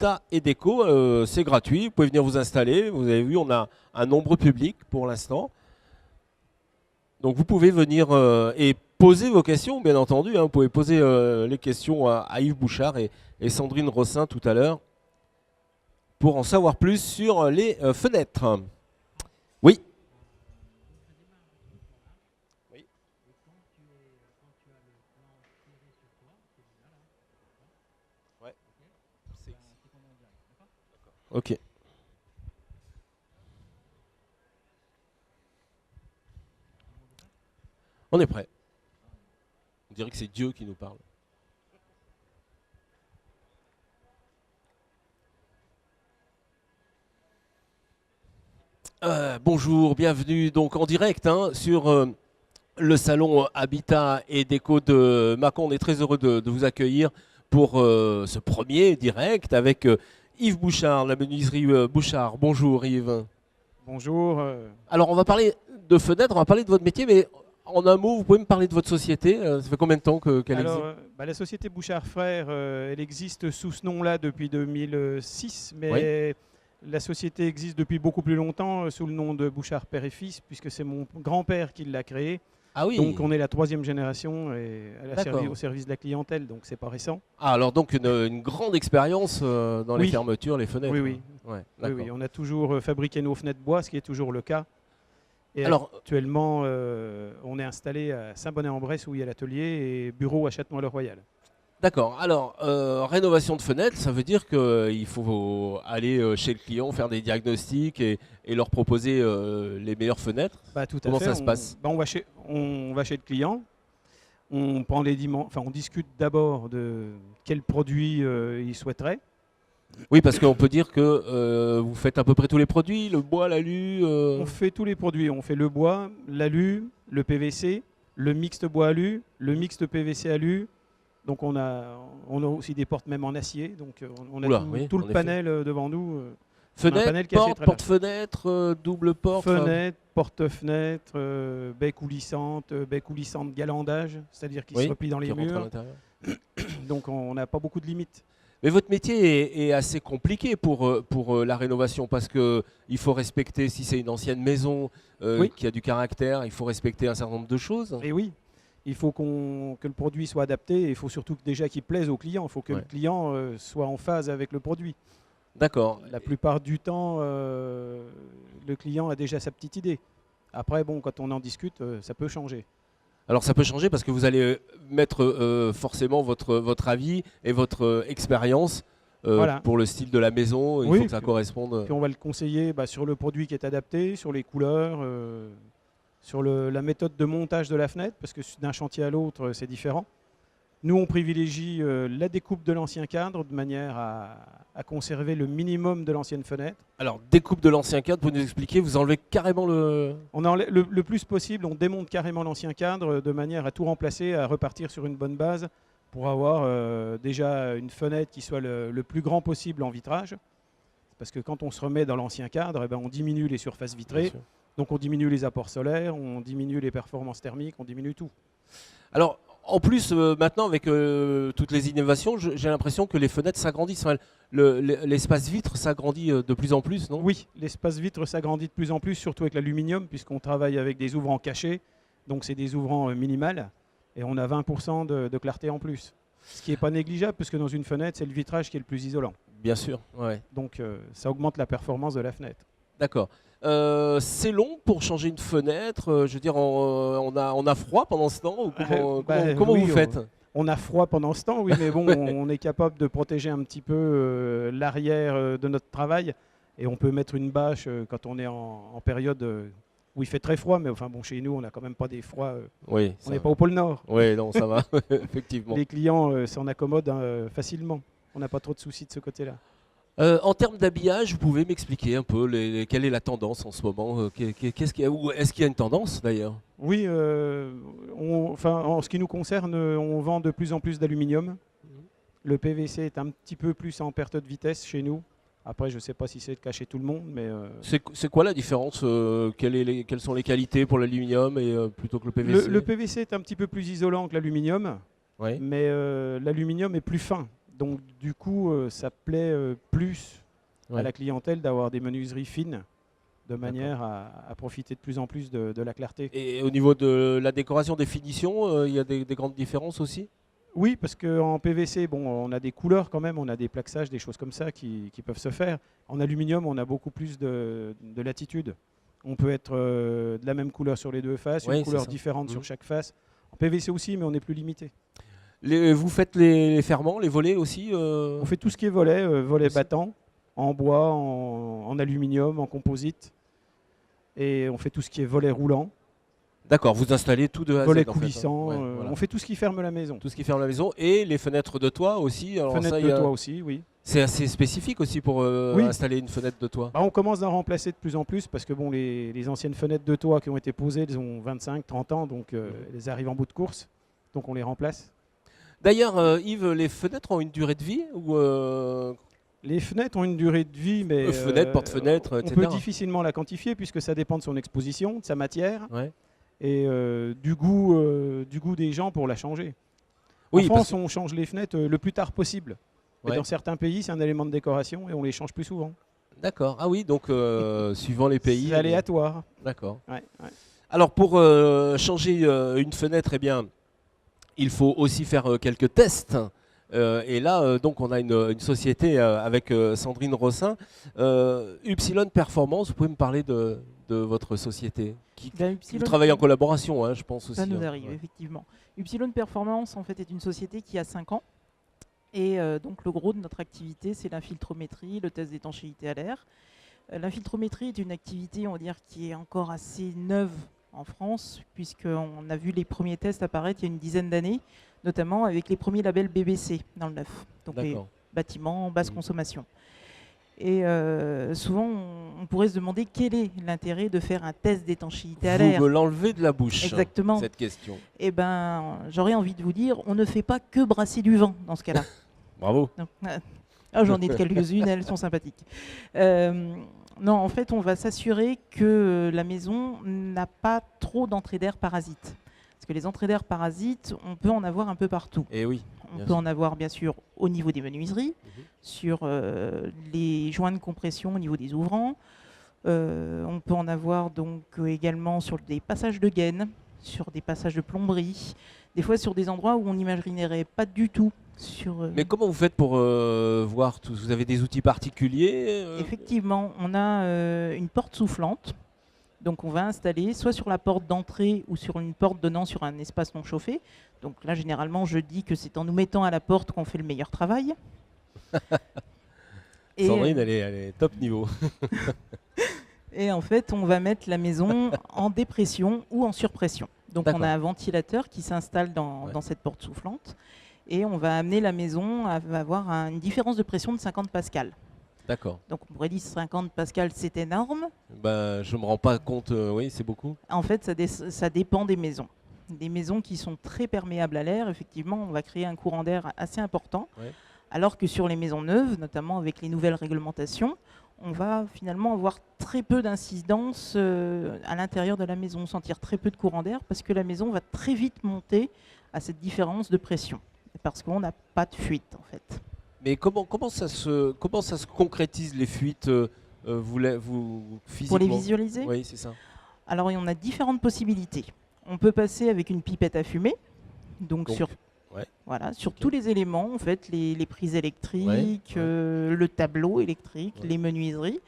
Habitat et Déco, c'est gratuit, vous pouvez venir vous installer. Vous avez vu, on a un nombre public pour l'instant. Donc vous pouvez venir et poser vos questions, bien entendu. Hein. Vous pouvez poser les questions à Yves Bouchard et Sandrine Rossin tout à l'heure pour en savoir plus sur les fenêtres. Oui. Oui. Ouais. Ok. On est prêt. On dirait que c'est Dieu qui nous parle. Bonjour, bienvenue donc en direct hein, sur le salon Habitat et Déco de Mâcon. On est très heureux de vous accueillir pour ce premier direct avec Yves Bouchard, la menuiserie Bouchard. Bonjour Yves. Bonjour. Alors on va parler de fenêtres, on va parler de votre métier, mais en un mot, vous pouvez me parler de votre société. Ça fait combien de temps qu'elle existe? La société Bouchard Frères, elle existe sous ce nom-là depuis 2006, mais Oui. la société existe depuis beaucoup plus longtemps sous le nom de Bouchard Père et Fils, puisque c'est mon grand-père qui l'a créé. Ah oui. Donc on est la 3e génération et elle a servi D'accord. au service de la clientèle, donc c'est pas récent. Ah, alors donc une grande expérience dans les Oui. fermetures, les fenêtres. Oui, oui. Ouais, Oui, d'accord. oui, on a toujours fabriqué nos fenêtres bois, ce qui est toujours le cas. Et Alors, actuellement, on est installé à Saint-Bonnet-en-Bresse où il y a l'atelier et bureau à Châtenois-le-Royal. d'accord. Alors, rénovation de fenêtres, ça veut dire qu'il faut aller chez le client, faire des diagnostics et leur proposer les meilleures fenêtres. Bah, tout à Comment fait. ça se passe? On va chez le client, on prend on discute d'abord de quel produit il souhaiterait. Oui, parce qu'on peut dire que vous faites à peu près tous les produits, le bois, l'alu. On fait tous les produits, on fait le bois, l'alu, le PVC, le mixte bois alu, le mixte PVC alu. Donc on a aussi des portes même en acier, donc on a Oula, oui, tout le en effet. panel devant nous. Fenêtre, panel qui est assez porte, très large. porte-fenêtre, double porte. Fenêtre, porte-fenêtre, baies coulissantes galandage, c'est-à-dire qui se replient dans qui les rentre à murs. l'intérieur. Donc on n'a pas beaucoup de limites. Mais votre métier est assez compliqué pour la rénovation parce qu'il faut respecter, si c'est une ancienne maison Oui. qui a du caractère, il faut respecter un certain nombre de choses. Et oui, il faut que le produit soit adapté et il faut surtout déjà qu'il plaise au client. Il faut que le client soit en phase avec le produit. D'accord. La plupart du temps, le client a déjà sa petite idée. Après, bon, quand on en discute, ça peut changer. Alors ça peut changer parce que vous allez mettre forcément votre avis et votre expérience Voilà. pour le style de la maison. Il Oui, faut que ça corresponde. Puis on va le conseiller sur le produit qui est adapté, sur les couleurs, sur la méthode de montage de la fenêtre, parce que d'un chantier à l'autre, c'est différent. Nous, on privilégie la découpe de l'ancien cadre de manière à conserver le minimum de l'ancienne fenêtre. Alors, découpe de l'ancien cadre, pour nous expliquer, vous enlevez carrément le... On enlève le plus possible, on démonte carrément l'ancien cadre de manière à tout remplacer, à repartir sur une bonne base pour avoir déjà une fenêtre qui soit le plus grand possible en vitrage. Parce que quand on se remet dans l'ancien cadre, eh ben, on diminue les surfaces vitrées, donc on diminue les apports solaires, on diminue les performances thermiques, on diminue tout. Alors, en plus, maintenant, avec toutes les innovations, j'ai l'impression que les fenêtres s'agrandissent. Enfin, l'espace vitre s'agrandit de plus en plus, non? Oui, l'espace vitre s'agrandit de plus en plus, surtout avec l'aluminium, puisqu'on travaille avec des ouvrants cachés. Donc c'est des ouvrants minimales. Et on a 20% de clarté en plus. Ce qui n'est pas négligeable, puisque dans une fenêtre, c'est le vitrage qui est le plus isolant. Bien sûr, ouais. Donc ça augmente la performance de la fenêtre. D'accord. C'est long pour changer une fenêtre. Je veux dire, on a froid pendant ce temps ou comment oui, vous faites? On a froid pendant ce temps, oui, mais bon, on est capable de protéger un petit peu l'arrière de notre travail. Et on peut mettre une bâche quand on est en période où il fait très froid. Mais enfin, bon, chez nous, on n'a quand même pas des froids. Oui, on n'est pas au pôle Nord. Oui, non, ça va, effectivement. Les clients s'en accommodent facilement. On n'a pas trop de soucis de ce côté-là. En termes d'habillage, vous pouvez m'expliquer un peu quelle est la tendance en ce moment? Est-ce qu'il y a une tendance d'ailleurs? Oui, en ce qui nous concerne, on vend de plus en plus d'aluminium. Le PVC est un petit peu plus en perte de vitesse chez nous. Après, je ne sais pas si c'est le cas chez tout le monde, mais... C'est quoi la différence? Quelles sont les qualités pour l'aluminium plutôt que le PVC? Le PVC est un petit peu plus isolant que l'aluminium, Oui. mais l'aluminium est plus fin. Donc du coup, ça plaît plus à Ouais. la clientèle d'avoir des menuiseries fines, de manière à profiter de plus en plus de la clarté. Et au niveau de la décoration, des finitions, il y a des grandes différences aussi? Oui, parce qu'en PVC, bon, on a des couleurs quand même, on a des plaxages, des choses comme ça qui peuvent se faire. En aluminium, on a beaucoup plus de latitude. On peut être de la même couleur sur les deux faces, Oui, une c'est couleur ça. différente Mhm. sur chaque face. En PVC aussi, mais on est plus limité. Vous faites les ferments, les volets aussi On fait tout ce qui est volet, volet Aussi. battant, en bois, en aluminium, en composite. Et on fait tout ce qui est volet roulant, D'accord, vous installez tout de A à Z volet en fait, hein. coulissant. Ouais, voilà. On fait tout ce qui ferme la maison. Tout ce qui ferme la maison et les fenêtres de toit aussi. Alors Fenêtre ça, de toit aussi, oui. c'est assez spécifique aussi pour Oui. installer une fenêtre de toit. Bah, on commence à en remplacer de plus en plus parce que bon, les anciennes fenêtres de toit qui ont été posées, elles ont 25, 30 ans, donc elles arrivent en bout de course. Donc on les remplace. D'ailleurs, Yves, les fenêtres ont une durée de vie ou Les fenêtres ont une durée de vie, mais fenêtres, porte-fenêtres, on etc. peut difficilement la quantifier puisque ça dépend de son exposition, de sa matière Ouais. et du goût des gens pour la changer. Oui, en parce France, on change les fenêtres le plus tard possible. Mais Ouais. dans certains pays, c'est un élément de décoration et on les change plus souvent. D'accord. Ah oui, donc suivant les pays. C'est aléatoire. D'accord. Ouais, ouais. Alors pour changer une fenêtre, eh bien, il faut aussi faire quelques tests. Et là, donc, on a une société avec Sandrine Rossin. Upsilon Performance, vous pouvez me parler de votre société qui Ben, vous Upsilon, travaillez en collaboration, hein, je pense aussi. ça nous hein. arrive, Ouais. effectivement. Upsilon Performance, en fait, est une société qui a 5 ans. Et donc, le gros de notre activité, c'est l'infiltrométrie, le test d'étanchéité à l'air. L'infiltrométrie est une activité, on va dire, qui est encore assez neuve en France, puisqu'on a vu les premiers tests apparaître il y a une dizaine d'années, notamment avec les premiers labels BBC dans le neuf. Donc, les D'accord. bâtiments basse Mhm. consommation. Et souvent, on pourrait se demander quel est l'intérêt de faire un test d'étanchéité à l'air. Vous me l'enlevez de la bouche, Exactement. cette question. Eh ben, j'aurais envie de vous dire, on ne fait pas que brasser du vent dans ce cas-là. Bravo. Donc, j'en ai quelques-unes, elles sont sympathiques. Non, en fait, on va s'assurer que la maison n'a pas trop d'entrées d'air parasites. Parce que les entrées d'air parasites, on peut en avoir un peu partout. Et oui. On Bien peut sûr. en avoir bien sûr au niveau des menuiseries, sur les joints de compression au niveau des ouvrants. On peut en avoir donc également sur des passages de gaines, sur des passages de plomberie, des fois sur des endroits où on n'imaginerait pas du tout. Mais comment vous faites pour voir tout? Vous avez des outils particuliers Effectivement, on a une porte soufflante. Donc on va installer soit sur la porte d'entrée ou sur une porte donnant sur un espace non chauffé. Donc là, généralement, je dis que c'est en nous mettant à la porte qu'on fait le meilleur travail. Et, Sandrine, elle est top niveau. et en fait, on va mettre la maison en dépression ou en surpression. Donc on D'accord. a un ventilateur qui s'installe dans cette porte soufflante. Et on va amener la maison à avoir une différence de pression de 50 pascal. D'accord. Donc on pourrait dire 50 pascal, c'est énorme. Ben, je me rends pas compte. Oui, c'est beaucoup. En fait, ça dépend des maisons. Des maisons qui sont très perméables à l'air, effectivement, on va créer un courant d'air assez important. Ouais. Alors que sur les maisons neuves, notamment avec les nouvelles réglementations, on va finalement avoir très peu d'incidence à l'intérieur de la maison, sentir très peu de courant d'air parce que la maison va très vite monter à cette différence de pression. Parce qu'on n'a pas de fuite, en fait. Mais comment ça se concrétise les fuites vous physiquement? Pour les visualiser, Oui, c'est ça. alors on a différentes possibilités. On peut passer avec une pipette à fumée, donc sur ouais. Voilà, sur Ok. tous les éléments, en fait, les prises électriques, Ouais. le tableau électrique, Ouais. les menuiseries.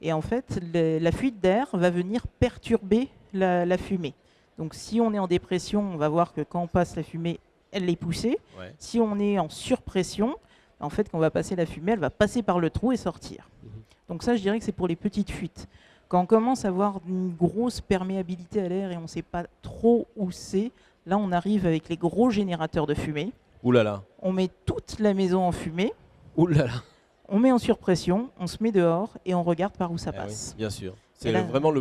Et en fait, la fuite d'air va venir perturber la fumée. Donc si on est en dépression, on va voir que quand on passe la fumée, elle est poussée. Ouais. Si on est en surpression, en fait, quand on va passer la fumée, elle va passer par le trou et sortir. Mhm. Donc ça, je dirais que c'est pour les petites fuites. Quand on commence à avoir une grosse perméabilité à l'air et on ne sait pas trop où c'est, là, on arrive avec les gros générateurs de fumée. Ouh là là. On met toute la maison en fumée, Ouh là là. on met en surpression, on se met dehors et on regarde par où ça Eh passe. oui, bien sûr. C'est là- vraiment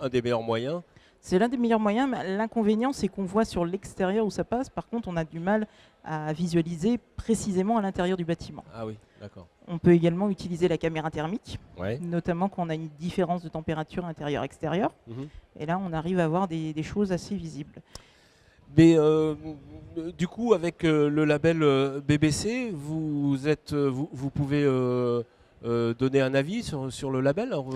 un des meilleurs moyens. C'est l'un des meilleurs moyens, mais l'inconvénient, c'est qu'on voit sur l'extérieur où ça passe. Par contre, on a du mal à visualiser précisément à l'intérieur du bâtiment. Ah oui, d'accord. On peut également utiliser la caméra thermique, Ouais. notamment quand on a une différence de température intérieure-extérieure. Mhm. Et là, on arrive à voir des choses assez visibles. Mais du coup, avec le label BBC, vous pouvez donner un avis sur le label. Alors,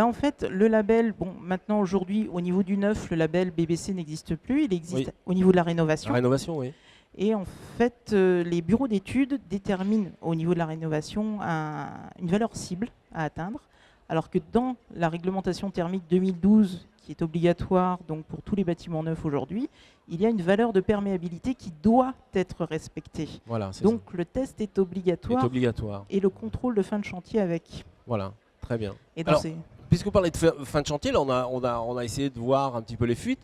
En fait, le label, bon, maintenant aujourd'hui, au niveau du neuf, le label BBC n'existe plus. Il existe Oui. au niveau de la rénovation. la rénovation, oui. Et en fait, les bureaux d'études déterminent au niveau de la rénovation une valeur cible à atteindre, alors que dans la réglementation thermique 2012, qui est obligatoire donc pour tous les bâtiments neufs aujourd'hui, il y a une valeur de perméabilité qui doit être respectée. Voilà, c'est Donc le test est ça. obligatoire, C'est obligatoire. et le contrôle de fin de chantier avec. Voilà, très bien. Et dans Alors, ces- puisque vous parlez de fin de chantier, là, on a essayé de voir un petit peu les fuites.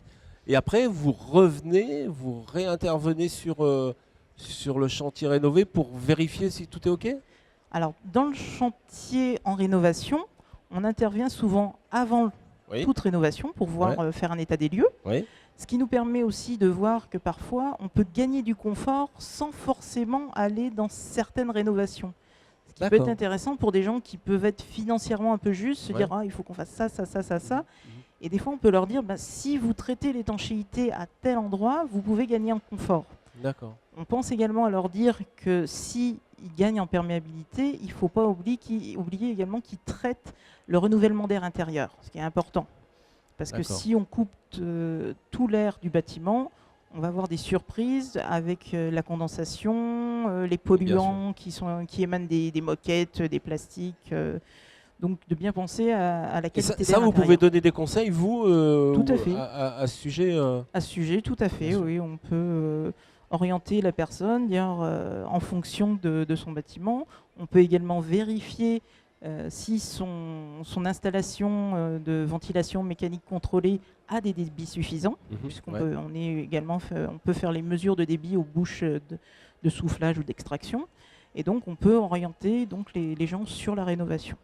Et après, vous revenez, vous réintervenez sur le chantier rénové pour vérifier si tout est OK? Alors, dans le chantier en rénovation, on intervient souvent avant Oui. toute rénovation pour voir faire un état des lieux. Oui. Ce qui nous permet aussi de voir que parfois, on peut gagner du confort sans forcément aller dans certaines rénovations. Ce qui peut être D'accord. intéressant pour des gens qui peuvent être financièrement un peu justes, se Ouais. dire il faut qu'on fasse ça, ça, ça, ça, ça. Et des fois, on peut leur dire si vous traitez l'étanchéité à tel endroit, vous pouvez gagner en confort. D'accord. On pense également à leur dire que s'ils gagnent en perméabilité, il ne faut pas oublier également qu'ils traitent le renouvellement d'air intérieur, ce qui est important. Parce que D'accord. si on coupe tout l'air du bâtiment, on va avoir des surprises avec la condensation, les polluants qui émanent des moquettes, des plastiques. Donc de bien penser à la Et ça, qualité d'air vous pouvez intérieur. donner des conseils, vous, Tout à fait. à ce sujet À ce sujet, tout à fait, Bien sûr. oui. On peut orienter la personne, dire en fonction de son bâtiment. On peut également vérifier si son installation de ventilation mécanique contrôlée a des débits suffisants, puisqu'on Ouais. peut, on peut faire les mesures de débit aux bouches de soufflage ou d'extraction. Et donc, on peut orienter donc, les gens sur la rénovation.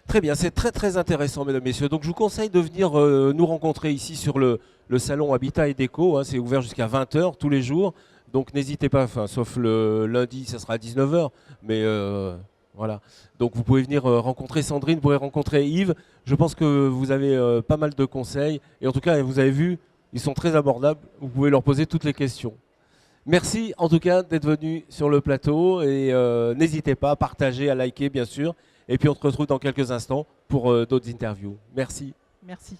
Très bien, c'est très très intéressant, mesdames, messieurs. Donc je vous conseille de venir nous rencontrer ici sur le salon Habitat et Déco. Hein. C'est ouvert jusqu'à 20 h tous les jours. Donc n'hésitez pas, sauf le lundi, ça sera à 19 h. Mais voilà. Donc vous pouvez venir rencontrer Sandrine, vous pourrez rencontrer Yves. Je pense que vous avez pas mal de conseils. Et en tout cas, vous avez vu, ils sont très abordables. Vous pouvez leur poser toutes les questions. Merci en tout cas d'être venu sur le plateau. Et n'hésitez pas à partager, à liker bien sûr. Et puis on se retrouve dans quelques instants pour d'autres interviews. Merci. Merci.